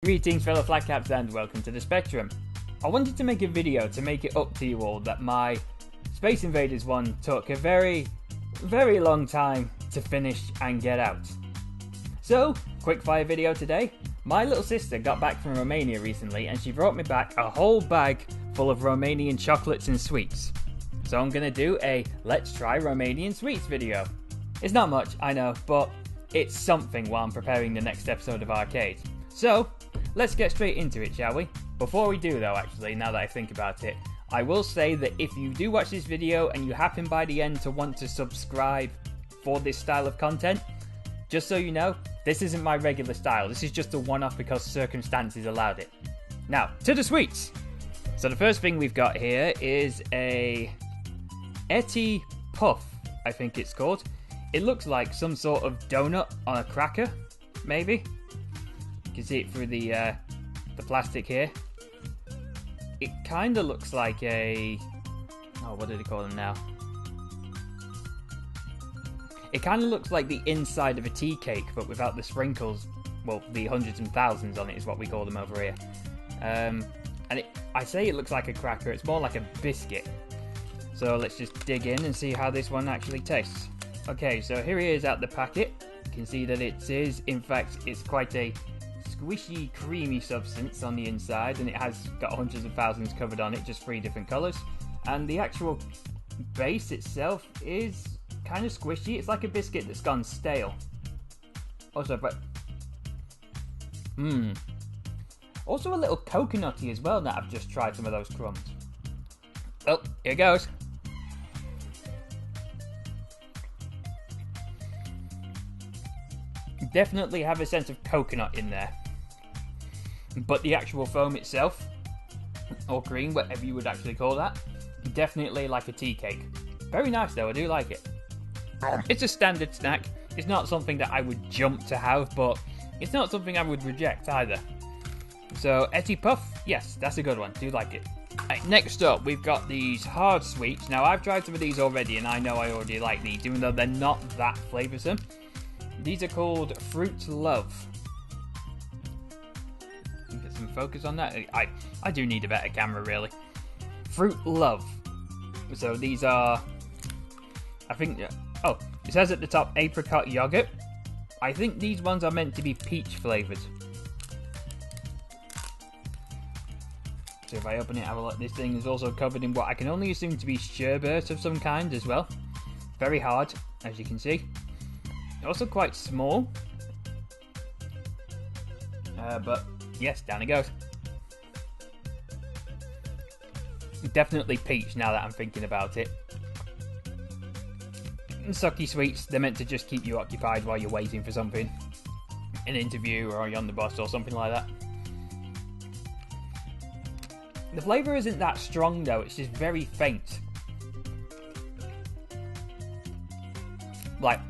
Greetings fellow flagcaps and welcome to the Spectrum. I wanted to make a video to make it up to you all that my Space Invaders one took a very long time to finish and get out. So, quickfire video today. My little sister got back from Romania recently and she brought me back a whole bag full of Romanian chocolates and sweets. So I'm gonna do a let's try Romanian Sweets video. It's not much, I know, but it's something while I'm preparing the next episode of Arcade. So, let's get straight into it, shall we? Before we do though, actually, now that I think about it, I will say that if you do watch this video and you happen by the end to want to subscribe for this style of content, just so you know, this isn't my regular style. This is just a one-off because circumstances allowed it. Now, to the sweets! So the first thing we've got here is a Eti Puff, I think it's called. It looks like some sort of donut on a cracker, maybe. You can see it through the plastic here. It kind of looks like a... oh, what do they call them now? It kind of looks like the inside of a tea cake, but without the sprinkles. Well, the hundreds and thousands on it is what we call them over here. And I say it looks like a cracker, it's more like a biscuit. So let's just dig in and see how this one actually tastes. Okay, so here it is out the packet. You can see that it is, in fact, it's quite a squishy, creamy substance on the inside, and it has got hundreds of thousands covered on it, just 3 different colours. And the actual base itself is kind of squishy. It's like a biscuit that's gone stale. Also, but also a little coconutty as well. Now I've just tried some of those crumbs. Oh, here goes. Definitely have a sense of coconut in there. But the actual foam itself, or cream, whatever you would actually call that, definitely like a tea cake. Very nice though, I do like it. It's a standard snack. It's not something that I would jump to have, but it's not something I would reject either. So, Eti Puff, yes, that's a good one. Do like it. Right, next up, we've got these hard sweets. Now, I've tried some of these already, and I know I already like these, even though they're not that flavoursome. These are called Fruit Love. Get some focus on that. I do need a better camera, really. Fruit Love. So these are, I think, oh, it says at the top apricot yogurt. I think these ones are meant to be peach flavoured. So if I open it, have a look, this thing is also covered in what I can only assume to be sherbet of some kind as well. Very hard, as you can see. Also quite small. But yes, down it goes. Definitely peach now that I'm thinking about it. And sucky sweets, they're meant to just keep you occupied while you're waiting for something. An interview or you're on the bus or something like that. The flavour isn't that strong though, it's just very faint. Like,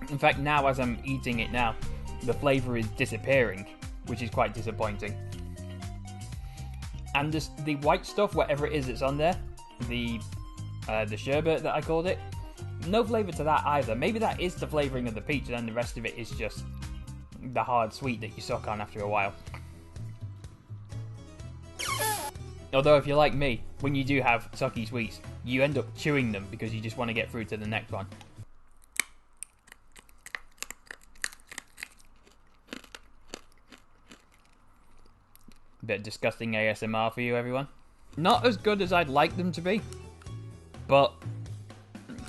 in fact, now as I'm eating it now, the flavour is disappearing, which is quite disappointing. And the white stuff, whatever it is that's on there, the sherbet that I called it, no flavour to that either. Maybe that is the flavouring of the peach, and then the rest of it is just the hard sweet that you suck on after a while. Although if you're like me, when you do have sucky sweets, you end up chewing them because you just want to get through to the next one. Bit of disgusting ASMR for you, everyone. Not as good as I'd like them to be, but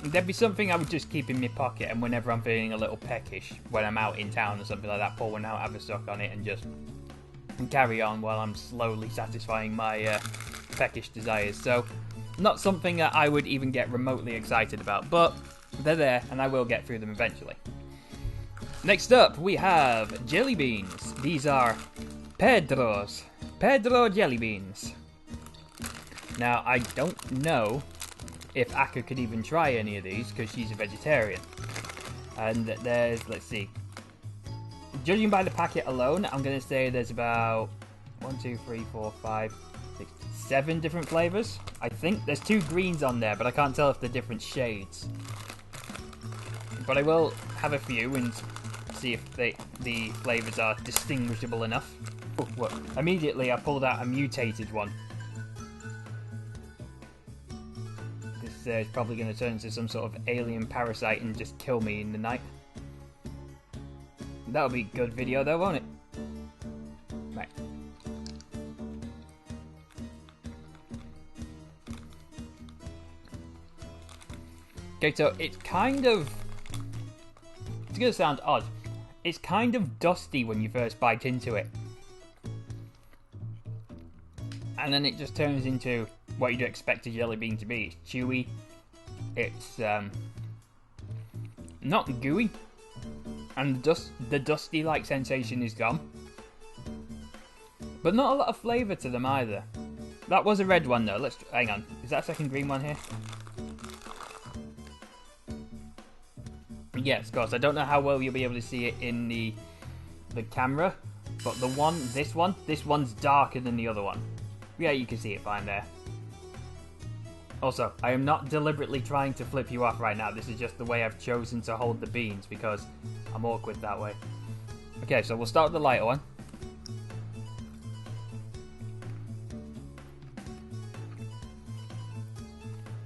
there'd be something I would just keep in my pocket, and whenever I'm feeling a little peckish, when I'm out in town or something like that, pull one out, have a suck on it, and just carry on while I'm slowly satisfying my peckish desires. So, not something that I would even get remotely excited about, but they're there, and I will get through them eventually. Next up, we have jelly beans. These are Pedro jelly beans. Now, I don't know if Akka could even try any of these because she's a vegetarian. And there's, let's see, judging by the packet alone, I'm going to say there's about 1, 2, 3, 4, 5, 6, 7 different flavours. I think there's 2 greens on there, but I can't tell if they're different shades. But I will have a few and see if the flavours are distinguishable enough. Oh, look. Immediately I pulled out a mutated one. This is probably going to turn into some sort of alien parasite and just kill me in the night. That'll be a good video though, won't it? Right. Okay, so it's kind of... It's going to sound odd. It's kind of dusty when you first bite into it. And then it just turns into what you'd expect a jelly bean to be. It's chewy. It's not gooey. And the dusty-like sensation is gone. But not a lot of flavour to them either. That was a red one though. Let's hang on. Is that a second green one here? Yes, of course. I don't know how well you'll be able to see it in the camera, but this one's darker than the other one. Yeah, you can see it fine there. Also, I am not deliberately trying to flip you off right now. This is just the way I've chosen to hold the beans because I'm awkward that way. Okay, so we'll start with the lighter one.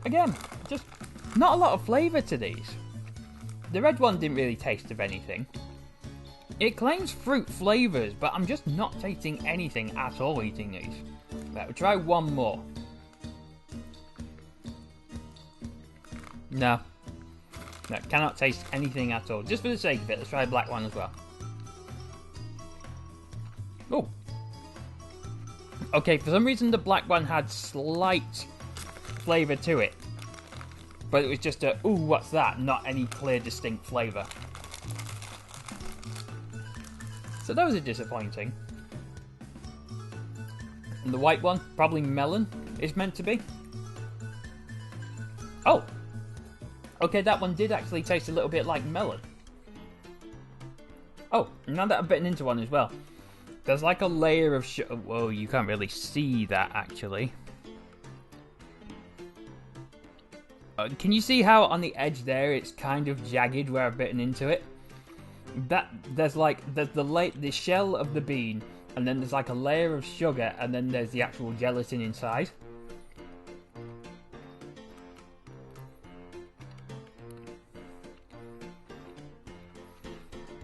Again, just not a lot of flavour to these. The red one didn't really taste of anything. It claims fruit flavours, but I'm just not tasting anything at all eating these. Right, we'll try one more. No, cannot taste anything at all. Just for the sake of it, let's try a black one as well. Oh. Okay, for some reason the black one had slight flavour to it. But it was just a, ooh, what's that? Not any clear, distinct flavour. So that was a disappointing. And the white one, probably melon, is meant to be. Oh! Okay, that one did actually taste a little bit like melon. Oh, now that I've bitten into one as well. There's like a layer of sugar. Whoa, you can't really see that actually. Can you see how on the edge there it's kind of jagged where I've bitten into it? There's the shell of the bean, and then there's like a layer of sugar, and then there's the actual gelatin inside.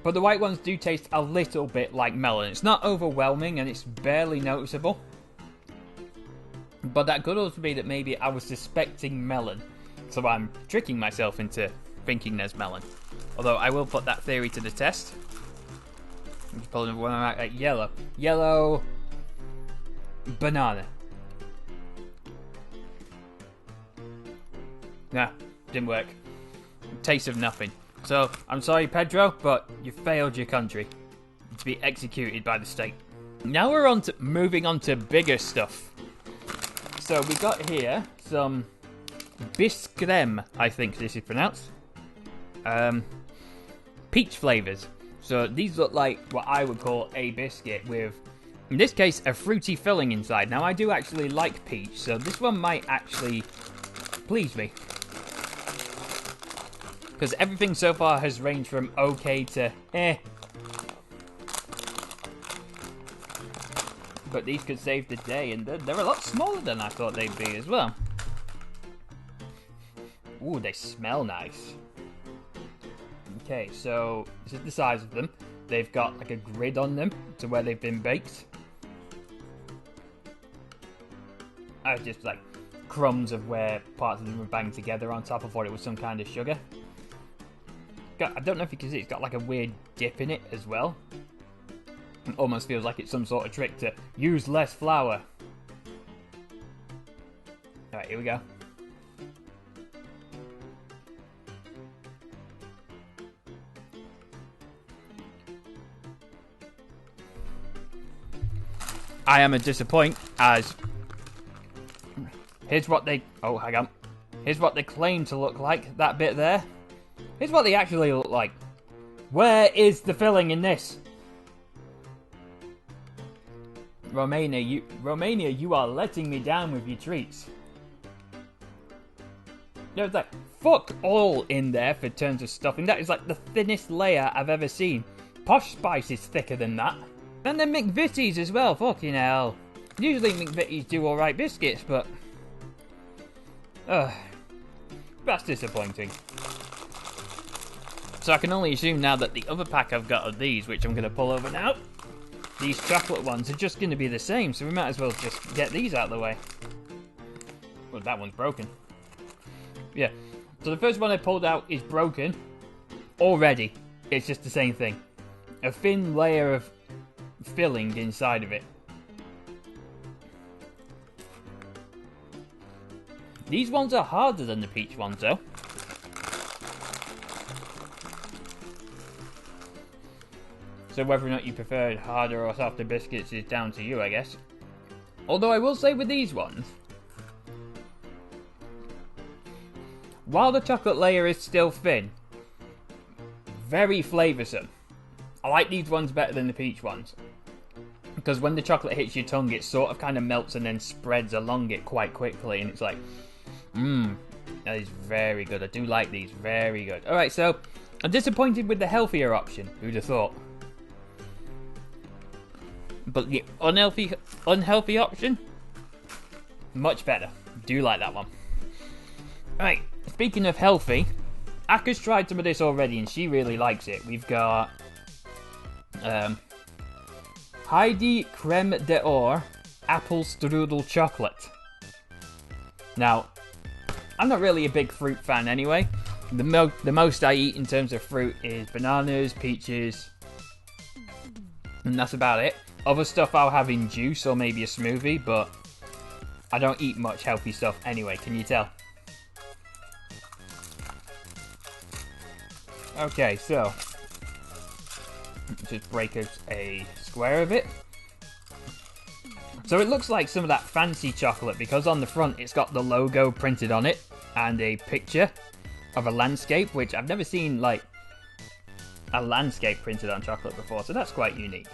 But the white ones do taste a little bit like melon. It's not overwhelming and it's barely noticeable. But that could also be that maybe I was suspecting melon. So I'm tricking myself into thinking there's melon. Although I will put that theory to the test. I'm just pulling one out at yellow. Yellow banana. Nah, didn't work. Taste of nothing. So, I'm sorry Pedro, but you failed your country. To be executed by the state. Now we're on to moving on to bigger stuff. So we got here some biscrème, I think this is pronounced. Peach flavours. So these look like what I would call a biscuit with, in this case, a fruity filling inside. Now I do actually like peach, so this one might actually please me. Because everything so far has ranged from okay to eh. But these could save the day, and they're a lot smaller than I thought they'd be as well. Ooh, they smell nice. Okay, so this is the size of them. They've got like a grid on them to where they've been baked. Just like crumbs of where parts of them were banged together on top. I thought it was some kind of sugar. I don't know if you can see, it's got like a weird dip in it as well. It almost feels like it's some sort of trick to use less flour. Alright, here we go. I am a disappoint, as here's what they, oh hang on, here's what they claim to look like, that bit there. Here's what they actually look like. Where is the filling in this? Romania, you are letting me down with your treats. There's like fuck all in there for terms of stuffing. That is like the thinnest layer I've ever seen. Posh Spice is thicker than that. And then McVitie's as well, fucking hell. Usually McVitie's do alright biscuits, but... that's disappointing. So I can only assume now that the other pack I've got of these, which I'm going to pull over now, these chocolate ones are just going to be the same, so we might as well just get these out of the way. Well, that one's broken. Yeah, so the first one I pulled out is broken. Already, it's just the same thing. A thin layer of filling inside of it. These ones are harder than the peach ones, though. So whether or not you prefer harder or softer biscuits is down to you, I guess. Although I will say with these ones, while the chocolate layer is still thin, very flavoursome. I like these ones better than the peach ones. Because when the chocolate hits your tongue, it sort of kind of melts and then spreads along it quite quickly. And it's like, that is very good. I do like these, very good. Alright, so I'm disappointed with the healthier option. Who'd have thought? But the unhealthy option, much better. Do like that one. Right, speaking of healthy, Aka's tried some of this already and she really likes it. We've got Heidi Creme d'Or Apple Strudel Chocolate. Now, I'm not really a big fruit fan anyway. The most I eat in terms of fruit is bananas, peaches, and that's about it. Other stuff I'll have in juice or maybe a smoothie, but I don't eat much healthy stuff anyway, can you tell? Okay, so just break out a square of it. So it looks like some of that fancy chocolate because on the front it's got the logo printed on it and a picture of a landscape, which I've never seen like a landscape printed on chocolate before, so that's quite unique.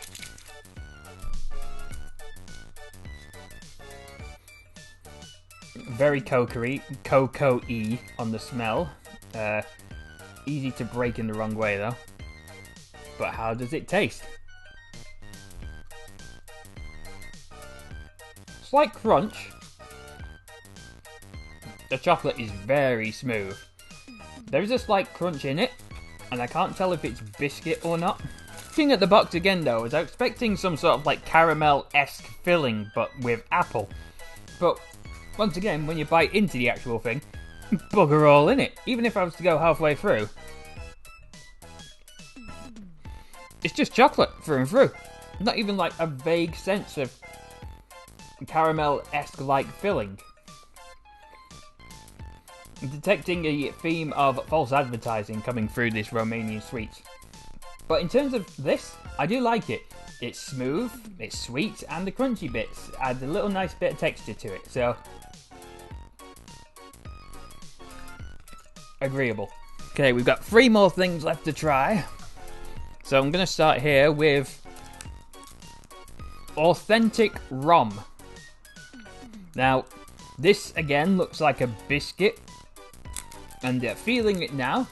Very cocoa-y on the smell. Easy to break in the wrong way though. But how does it taste? Slight crunch. The chocolate is very smooth. There is a slight crunch in it, and I can't tell if it's biscuit or not. Looking at the box again though, I was expecting some sort of like caramel-esque filling, but with apple. But once again, when you bite into the actual thing, bugger all in it. Even if I was to go halfway through, it's just chocolate through and through. Not even like a vague sense of caramel-esque like filling. I'm detecting a theme of false advertising coming through this Romanian Sweets. But in terms of this, I do like it. It's smooth, it's sweet, and the crunchy bits add a little nice bit of texture to it, so agreeable. Okay, we've got 3 more things left to try. So I'm going to start here with Authentic Rom. Now, this again looks like a biscuit. And feeling it now,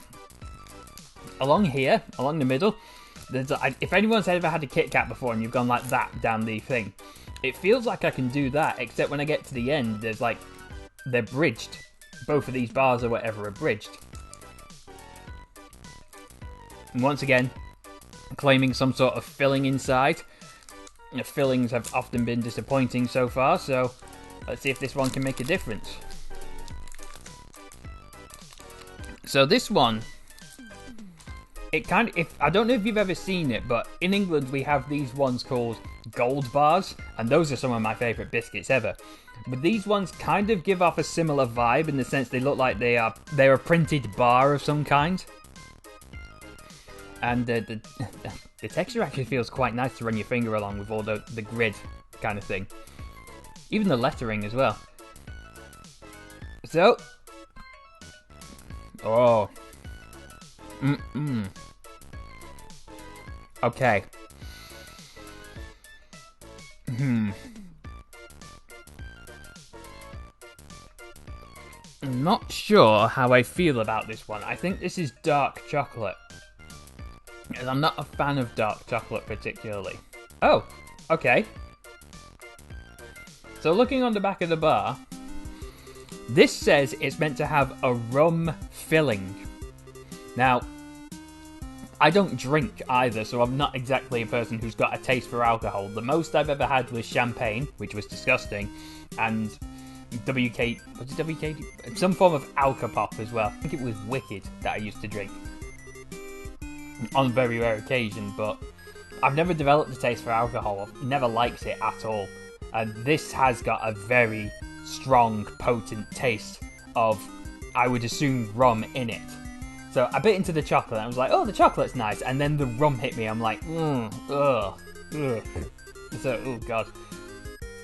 along here, along the middle, if anyone's ever had a Kit Kat before and you've gone like that down the thing, it feels like I can do that, except when I get to the end, there's like, they're bridged. Both of these bars or whatever are bridged. And once again, claiming some sort of filling inside. The fillings have often been disappointing so far, so let's see if this one can make a difference. So this one, it kind of, I don't know if you've ever seen it, but in England we have these ones called gold bars, and those are some of my favourite biscuits ever. But these ones kind of give off a similar vibe in the sense they look like they're a printed bar of some kind. And the texture actually feels quite nice to run your finger along with all the grid kind of thing. Even the lettering as well. So, oh. Okay. I'm not sure how I feel about this one. I think this is dark chocolate. Because I'm not a fan of dark chocolate particularly. Oh, okay. So looking on the back of the bar, this says it's meant to have a rum filling. Now, I don't drink either, so I'm not exactly a person who's got a taste for alcohol. The most I've ever had was champagne, which was disgusting, and WK, some form of Alka-Pop as well. I think it was Wicked that I used to drink on very rare occasion, but I've never developed a taste for alcohol. I've never liked it at all. And this has got a very strong, potent taste of, I would assume, rum in it. So I bit into the chocolate and I was like, oh, the chocolate's nice. And then the rum hit me. I'm like, ugh. So, oh god.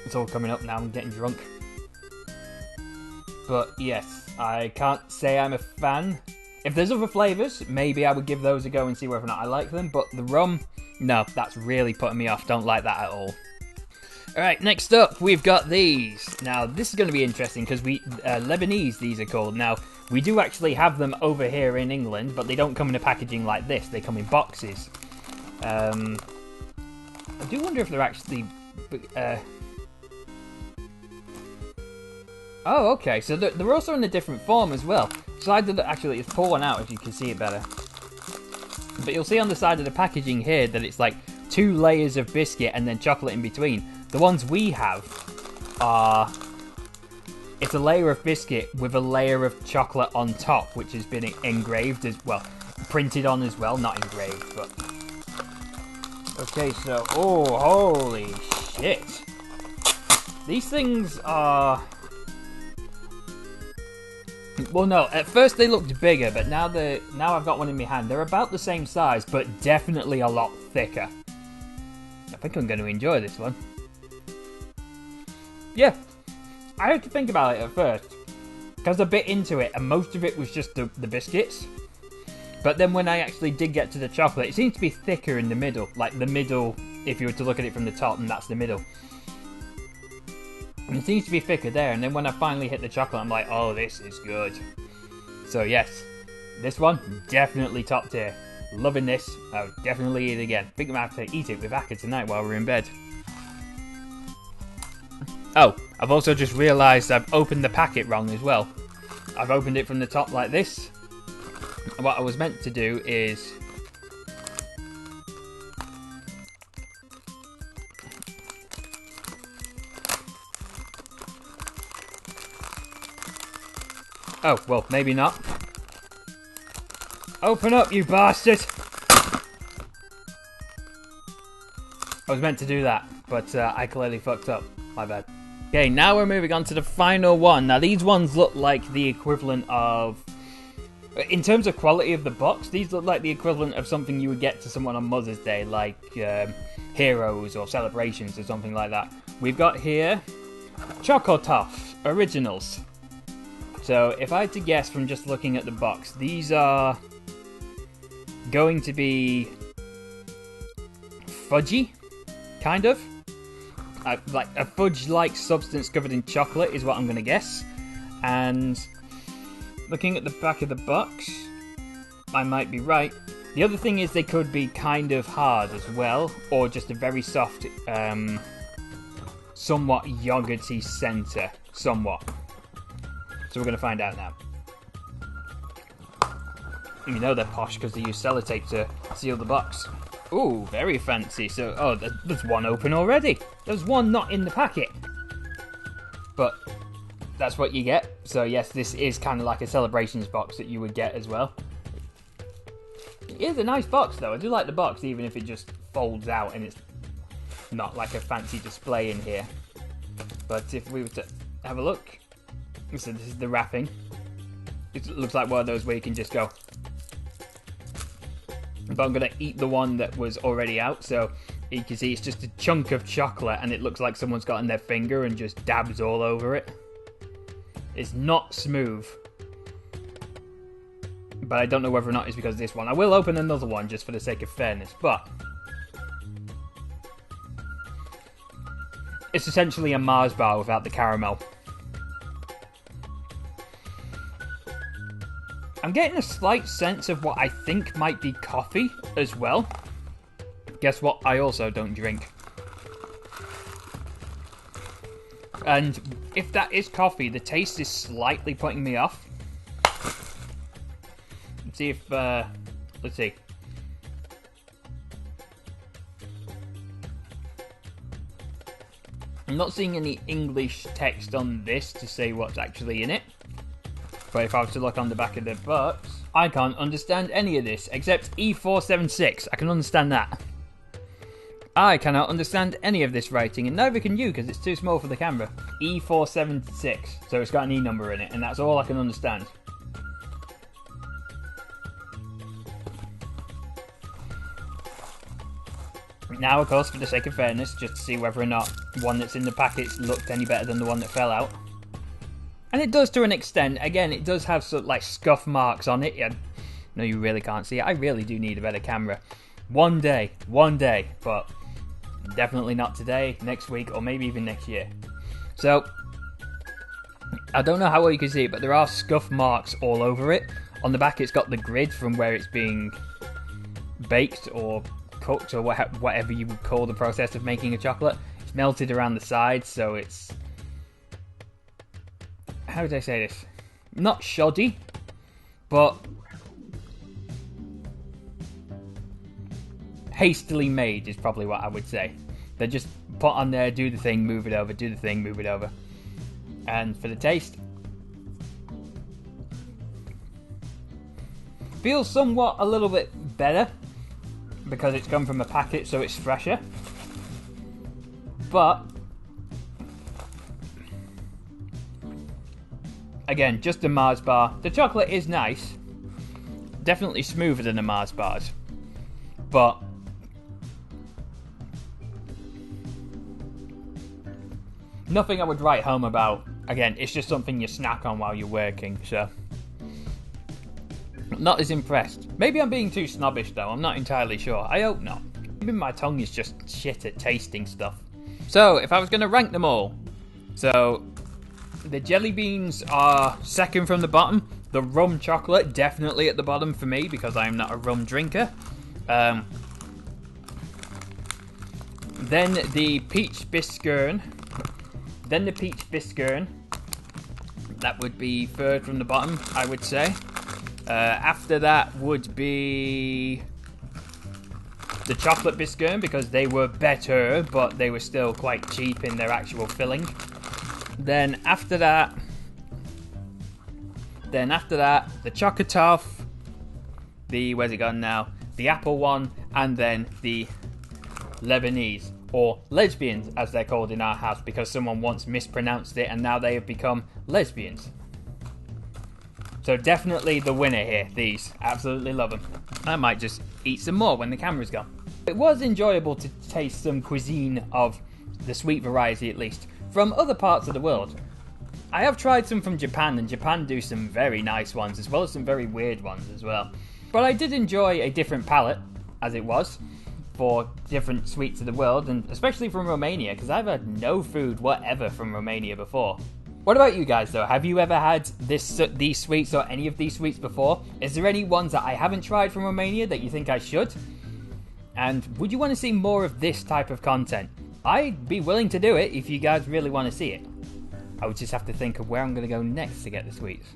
It's all coming up now. I'm getting drunk. But yes, I can't say I'm a fan. If there's other flavours, maybe I would give those a go and see whether or not I like them. But the rum, no, that's really putting me off. Don't like that at all. Alright, next up, we've got these. Now, this is going to be interesting because Lebanese, these are called. Now, we do actually have them over here in England, but they don't come in a packaging like this. They come in boxes. I do wonder if they're actually... Oh, okay, so they're also in a different form as well. Actually, it's pouring out if you can see it better. But you'll see on the side of the packaging here that it's like 2 layers of biscuit and then chocolate in between. The ones we have are... It's a layer of biscuit with a layer of chocolate on top, which has been engraved as well. Printed on as well, not engraved, but... Okay, so... Oh, holy shit. These things are... Well, no, at first they looked bigger, but now I've got one in my hand. They're about the same size, but definitely a lot thicker. I think I'm going to enjoy this one. Yeah, I had to think about it at first, because I bit into it, and most of it was just the biscuits. But then when I actually did get to the chocolate, it seems to be thicker in the middle. Like the middle, if you were to look at it from the top, and that's the middle. And it seems to be thicker there, and then when I finally hit the chocolate, I'm like, oh, this is good. So yes, this one, definitely top tier. Loving this. I'll definitely eat it again. I think I'm going to have to eat it with Aka tonight while we're in bed. Oh, I've also just realised I've opened the packet wrong as well. I've opened it from the top like this. What I was meant to do is... Oh, well, maybe not. Open up, you bastard! I was meant to do that, but I clearly fucked up. My bad. Okay, now we're moving on to the final one. Now, these ones look like the equivalent of... In terms of quality of the box, these look like the equivalent of something you would get to someone on Mother's Day, like Heroes or Celebrations or something like that. We've got here Choco Toff Originals. So, if I had to guess from just looking at the box, these are going to be fudgy, kind of. Like a fudge-like substance covered in chocolate is what I'm going to guess. And looking at the back of the box, I might be right. The other thing is they could be kind of hard as well, or just a very soft, somewhat yogurty centre, somewhat. So we're going to find out now. You know they're posh because they use sellotape to seal the box. Ooh, very fancy. So, oh, there's one open already. There's one not in the packet. But that's what you get. So yes, this is kind of like a celebrations box that you would get as well. It is a nice box though. I do like the box, even if it just folds out and it's not like a fancy display in here. But if we were to have a look, so this is the wrapping. It looks like one of those where you can just go. But I'm going to eat the one that was already out, so you can see it's just a chunk of chocolate and it looks like someone's gotten their finger and just dabs all over it. It's not smooth. But I don't know whether or not it's because of this one. I will open another one just for the sake of fairness, but it's essentially a Mars bar without the caramel. I'm getting a slight sense of what I think might be coffee as well. Guess what? I also don't drink. And if that is coffee, the taste is slightly putting me off. Let's see if, let's see. I'm not seeing any English text on this to say what's actually in it. But if I was to look on the back of the box, I can't understand any of this except E476. I can understand that. I cannot understand any of this writing, and neither can you because it's too small for the camera. E476, so it's got an E number in it, and that's all I can understand. Now, of course, for the sake of fairness, just to see whether or not one that's in the packets looked any better than the one that fell out. And it does to an extent. Again, it does have sort of like scuff marks on it. Yeah, no, you really can't see it. I really do need a better camera. One day, but definitely not today, next week, or maybe even next year. So, I don't know how well you can see it, but there are scuff marks all over it. On the back, it's got the grid from where it's being baked or cooked, or whatever you would call the process of making a chocolate. It's melted around the sides, so it's... how would I say this? Not shoddy, but hastily made is probably what I would say. They just put on there, do the thing, move it over, do the thing, move it over. And for the taste, feels somewhat a little bit better because it's come from a packet, so it's fresher. But again, just a Mars bar. The chocolate is nice, definitely smoother than the Mars bars, but nothing I would write home about. Again, it's just something you snack on while you're working, so not as impressed. Maybe I'm being too snobbish though, I'm not entirely sure. I hope not. Maybe my tongue is just shit at tasting stuff. So, if I was going to rank them all, so the jelly beans are second from the bottom. The rum chocolate definitely at the bottom for me because I'm not a rum drinker. Then the peach biscuit. That would be third from the bottom, I would say. After that would be the chocolate biscuit because they were better, but they were still quite cheap in their actual filling. Then after that, the Chocotoff, where's it gone now? The apple one, and then the Lebanese, or lesbians as they're called in our house because someone once mispronounced it and now they have become lesbians. So definitely the winner here, these. Absolutely love them. I might just eat some more when the camera's gone. It was enjoyable to taste some cuisine of the sweet variety at least, from other parts of the world. I have tried some from Japan, and Japan do some very nice ones, as well as some very weird ones as well. But I did enjoy a different palate, as it was, for different sweets of the world, and especially from Romania, because I've had no food whatever from Romania before. What about you guys though? Have you ever had these sweets or any of these sweets before? Is there any ones that I haven't tried from Romania that you think I should? And would you want to see more of this type of content? I'd be willing to do it if you guys really want to see it. I would just have to think of where I'm going to go next to get the sweets.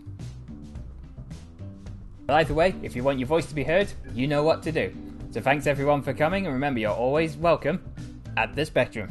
But either way, if you want your voice to be heard, you know what to do. So thanks everyone for coming, and remember you're always welcome at the Spectrum.